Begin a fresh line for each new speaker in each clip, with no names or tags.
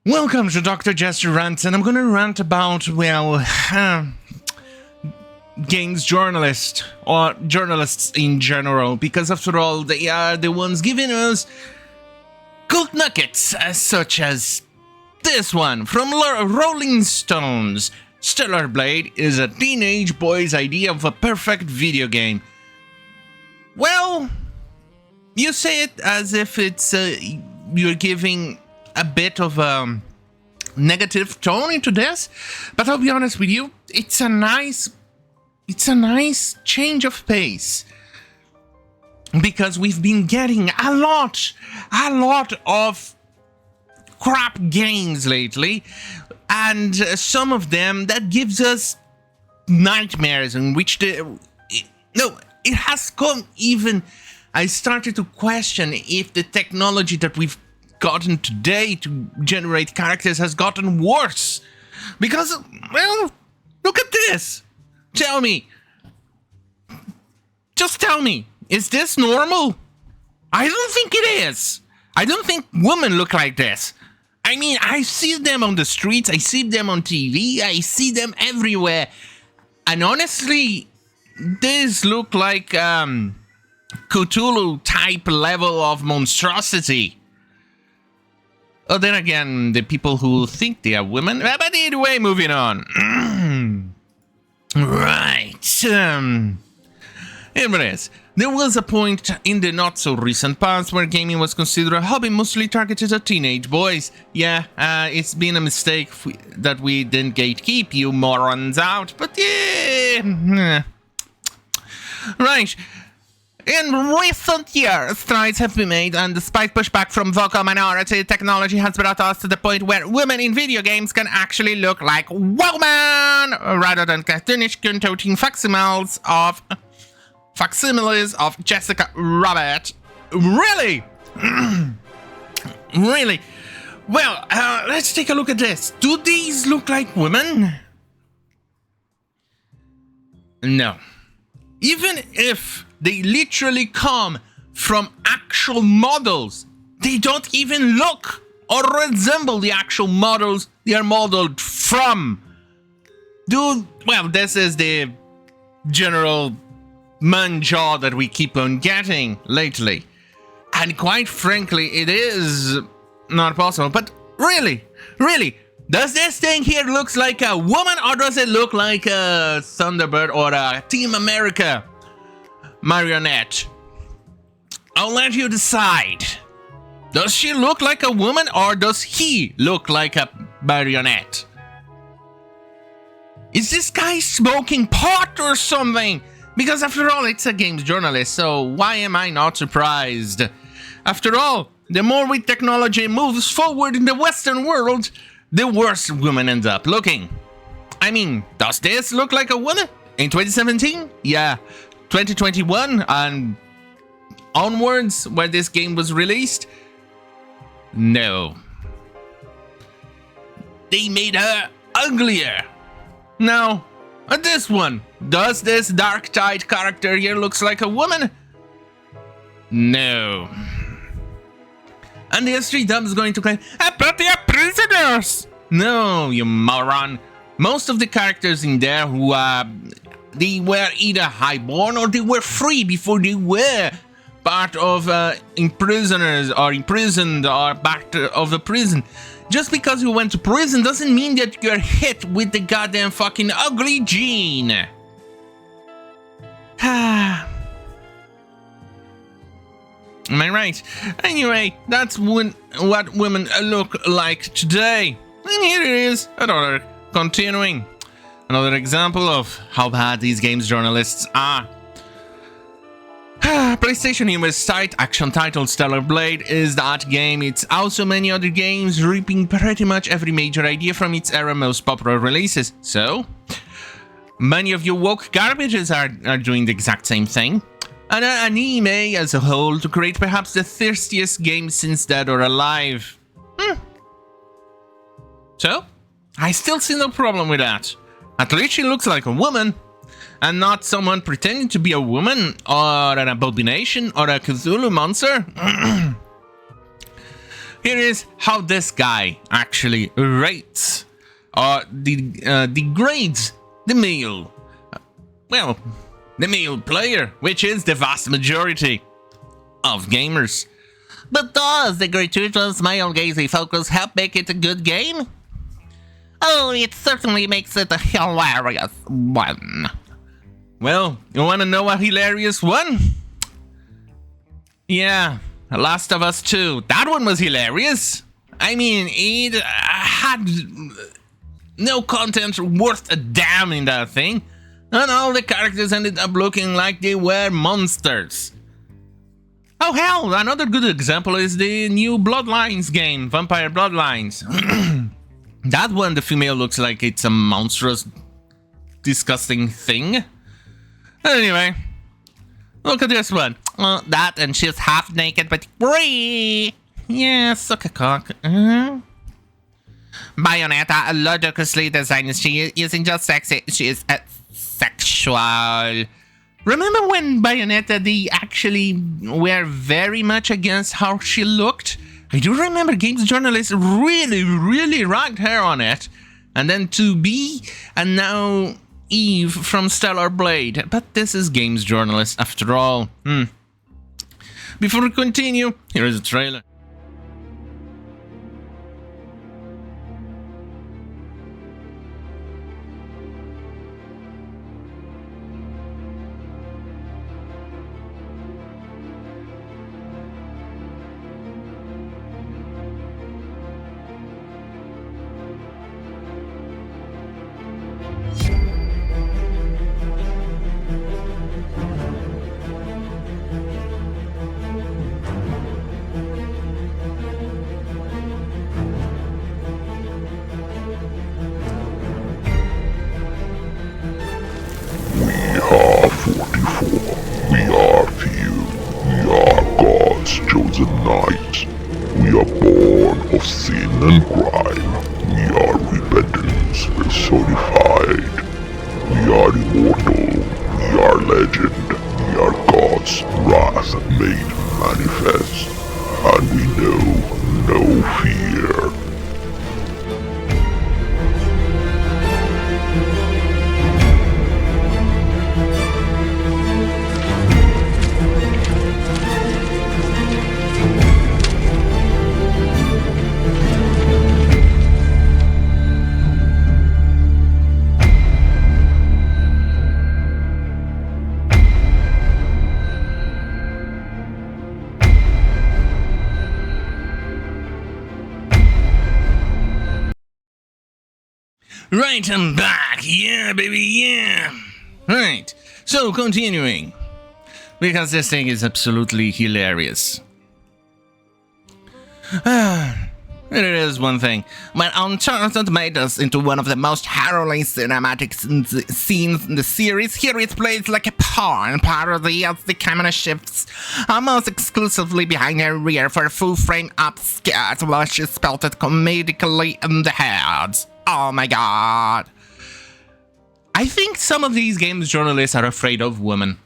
Welcome to Dr. Jester Rants, and I'm gonna rant about, well, games journalists, or journalists in general, because after all, they are the ones giving us cult nuggets, such as this one from Rolling Stones. Stellar Blade is a teenage boy's idea of a perfect video game. Well, you say it as if it's, you're giving a bit of a negative tone into this, but I'll be honest with you, it's a nice change of pace, because we've been getting a lot of crap games lately, and some of them that gives us nightmares in which it has come even. I started to question if the technology that we've gotten today to generate characters has gotten worse. Because, well, look at this. Tell me. Just tell me. Is this normal? I don't think it is. I don't think women look like this. I mean, I see them on the streets. I see them on TV. I see them everywhere. And honestly, these look like Cthulhu type level of monstrosity. Oh, then again, the people who think they are women. But anyway, moving on. Right. Here it is. There was a point in the not-so-recent past where gaming was considered a hobby mostly targeted at teenage boys. Yeah, it's been a mistake that we didn't gatekeep you morons out, but yeah. Right. In recent years, strides have been made, and despite pushback from vocal minority, technology has brought us to the point where women in video games can actually look like women, rather than cartoonish gun-toting facsimiles of Jessica Rabbit. Really? Really? Well, let's take a look at this. Do these look like women? No. Even if they literally come from actual models, they don't even look or resemble the actual models they are modeled from. Dude, well, this is the general man jaw that we keep on getting lately. And quite frankly, it is not possible. But really, does this thing here looks like a woman, or does it look like a Thunderbird or a Team America marionette? I'll let you decide. Does she look like a woman, or does he look like a marionette? Is this guy smoking pot or something? Because after all, it's a games journalist, so why am I not surprised? After all, the more technology moves forward in the Western world, the worse women end up looking. I mean, does this look like a woman? In 2017? Yeah. 2021 and onwards, where this game was released? No. They made her uglier. Now, this one, does this Dark Tide character here looks like a woman? No. And the S3 dub is going to claim, but they are prisoners! No, you moron. Most of the characters in there who they were either highborn or they were free before they were part of imprisoners or imprisoned or back of the prison. Just because you went to prison doesn't mean that you're hit with the goddamn fucking ugly gene. Am I right? Anyway, that's what women look like today. And here it is, continuing. Another example of how bad these games journalists are. PlayStation US site action titled Stellar Blade is that game. It's also many other games, reaping pretty much every major idea from its era most popular releases. So, many of you woke garbages are doing the exact same thing. And anime as a whole to create perhaps the thirstiest game since Dead or Alive. So, I still see no problem with that. At least she looks like a woman, and not someone pretending to be a woman, or an abomination, or a Cthulhu monster. here is how this guy actually rates or degrades the male. Well, the male player, which is the vast majority of gamers. But does the gratuitous male gazy focus help make it a good game? Oh, it certainly makes it a hilarious one. Well, you wanna know a hilarious one? Yeah, Last of Us 2. That one was hilarious. I mean, it had no content worth a damn in that thing. And all the characters ended up looking like they were monsters. Oh hell, another good example is the new Bloodlines game, Vampire Bloodlines. That one, the female looks like it's a monstrous, disgusting thing. Anyway, look at this one. That, and she's half naked but free. Yeah, suck a cock. Bayonetta, ludicrously designed. She isn't just sexy, she is sexual. Remember when Bayonetta, they actually were very much against how she looked? I do remember games journalists really ragged her on it. And then 2B, and now Eve from Stellar Blade. But this is games journalist after all. Before we continue, here is a trailer. Right, I'm back. Yeah, baby, yeah. Right, so continuing. Because this thing is absolutely hilarious. It is one thing. When Uncharted made us into one of the most harrowing cinematic scenes in the series, here it plays like a porn parody as the camera shifts almost exclusively behind her rear for a full frame up scare while she spelt it comedically in the head. Oh my god. I think some of these games journalists are afraid of women.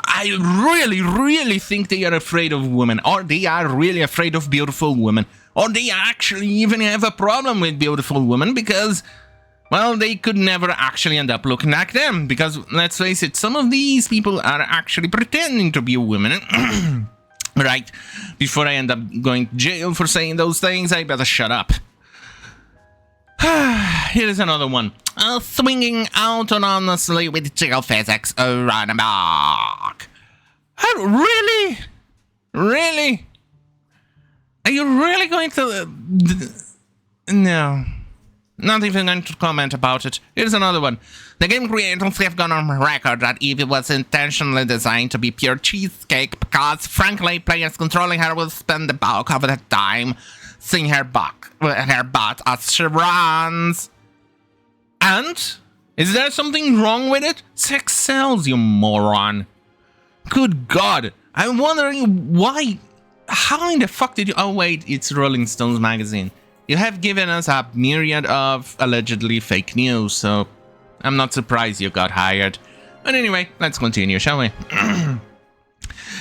I really think they are afraid of women, or they are really afraid of beautiful women, or they actually even have a problem with beautiful women because, well, they could never actually end up looking like them, because let's face it, some of these people are actually pretending to be women. Right, before I end up going to jail for saying those things, I better shut up. Here is another one. Swinging autonomously with jail physics around a block. Really? Really? Are you really going to... No. Not even going to comment about it. Here's another one. The game creators have gone on record that Evie was intentionally designed to be pure cheesecake because, frankly, players controlling her will spend the bulk of the time seeing her butt as she runs. And? Is there something wrong with it? Sex sells, you moron. Good God. I'm wondering why... How in the fuck did you... Oh, wait, it's Rolling Stones magazine. You have given us a myriad of allegedly fake news, so I'm not surprised you got hired. But anyway, let's continue, shall we?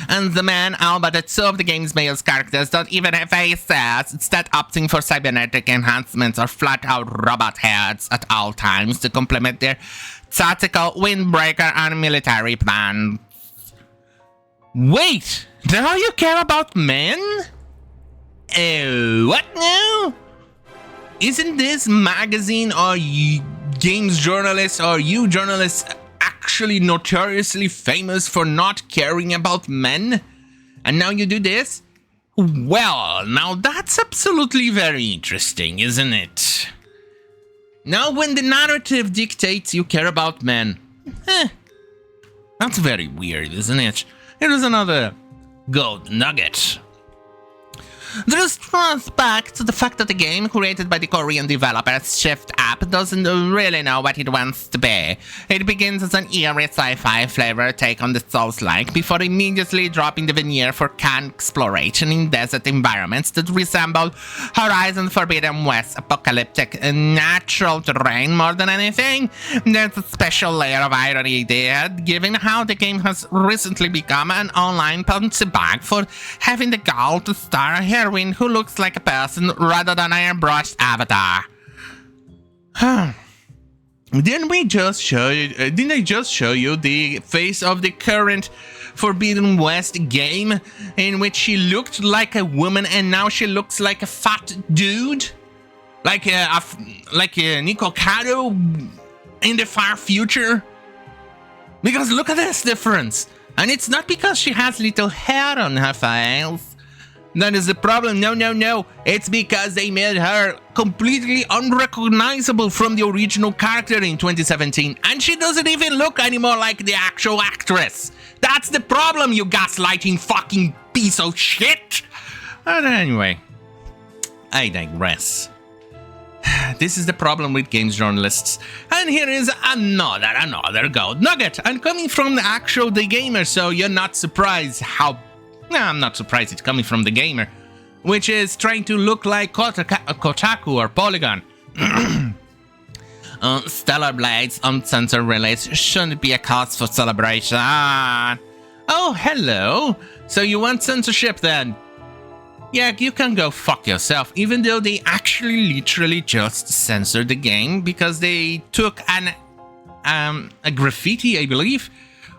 And the men, all but two of the game's male characters, don't even have faces, instead opting for cybernetic enhancements or flat-out robot heads at all times to complement their tactical, windbreaker, and military plans. Wait, now you care about men? What now? Isn't this magazine or games journalists or you journalists actually notoriously famous for not caring about men? And now you do this? Well, now that's absolutely very interesting, isn't it? Now when the narrative dictates you care about men, that's very weird, isn't it? Here's another gold nugget. This runs back to the fact that the game created by the Korean developer Shift App doesn't really know what it wants to be. It begins as an eerie sci-fi flavor take on the Souls-like before immediately dropping the veneer for canned exploration in desert environments that resemble Horizon Forbidden West apocalyptic natural terrain more than anything. There's a special layer of irony there, given how the game has recently become an online punching bag for having the gall to star a heroine who looks like a person rather than an airbrushed avatar. Didn't I just show you the face of the current Forbidden West game in which she looked like a woman and now she looks like a fat dude? Like a Nico Cado in the far future? Because look at this difference. And it's not because she has little hair on her face. That is the problem. No. It's because they made her completely unrecognizable from the original character in 2017. And she doesn't even look anymore like the actual actress. That's the problem, you gaslighting fucking piece of shit. But anyway, I digress. This is the problem with games journalists. And here is another gold nugget. And coming from the gamer, so you're not surprised how... No, I'm not surprised it's coming from the gamer, which is trying to look like Kotaku or Polygon. Stellar Blade's uncensored release shouldn't be a cause for celebration. Oh, hello. So you want censorship then? Yeah, you can go fuck yourself, even though they actually literally just censored the game because they took a graffiti, I believe,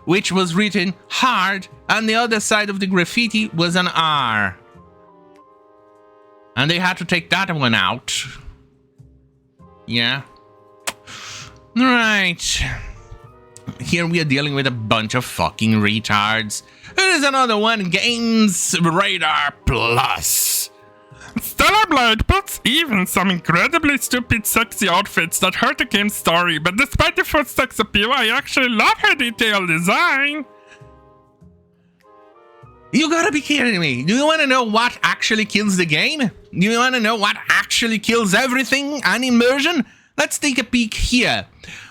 which was written hard, and the other side of the graffiti was an R. And they had to take that one out. Yeah. Right. Here we are dealing with a bunch of fucking retards. Here's another one, Games Radar Plus.
Stellar Blade puts even some incredibly stupid sexy outfits that hurt the game's story, but despite the first sex appeal, I actually love her detailed design.
You gotta be kidding me. Do you wanna know what actually kills the game? Do you wanna know what actually kills everything and immersion? Let's take a peek here.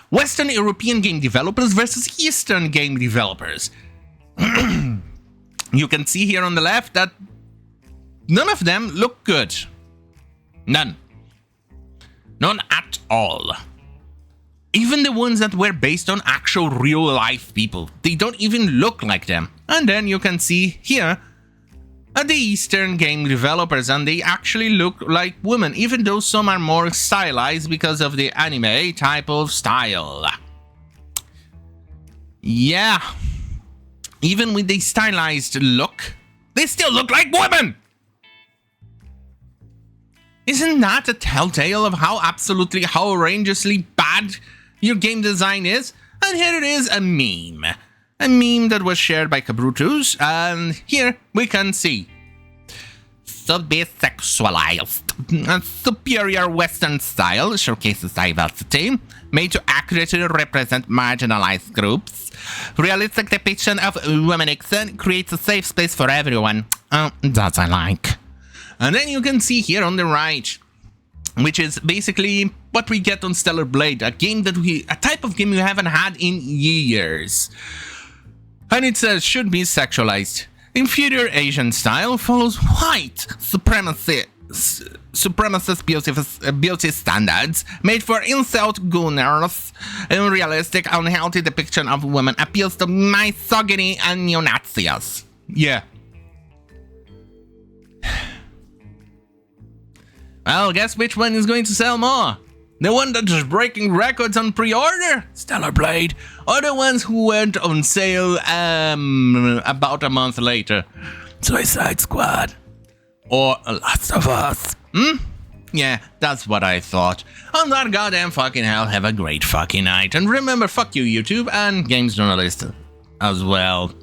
Western European game developers versus Eastern game developers. You can see here on the left that none of them look good. None. None at all. Even the ones that were based on actual real-life people. They don't even look like them. And then you can see here the Eastern game developers, and they actually look like women, even though some are more stylized because of the anime type of style. Yeah. Even with the stylized look, they still look like women! Isn't that a telltale of how outrageously bad your game design is? And here it is, a meme. A meme that was shared by Cabrutus, and here we can see. So be sexualized. A superior Western style showcases diversity, made to accurately represent marginalized groups. Realistic depiction of women action creates a safe space for everyone. That I like. And then you can see here on the right, which is basically what we get on Stellar Blade, a type of game we haven't had in years. And it says, should be sexualized. Inferior Asian style follows white supremacist beauty standards made for incel gooners. Unrealistic, unhealthy depiction of women appeals to misogyny and neo-Nazis. Yeah. Well, guess which one is going to sell more? The one that is breaking records on pre-order, Stellar Blade, or the ones who went on sale about a month later, Suicide Squad, or Last of Us? Yeah, that's what I thought. On that goddamn fucking hell, have a great fucking night. And remember, fuck you, YouTube, and games journalists as well.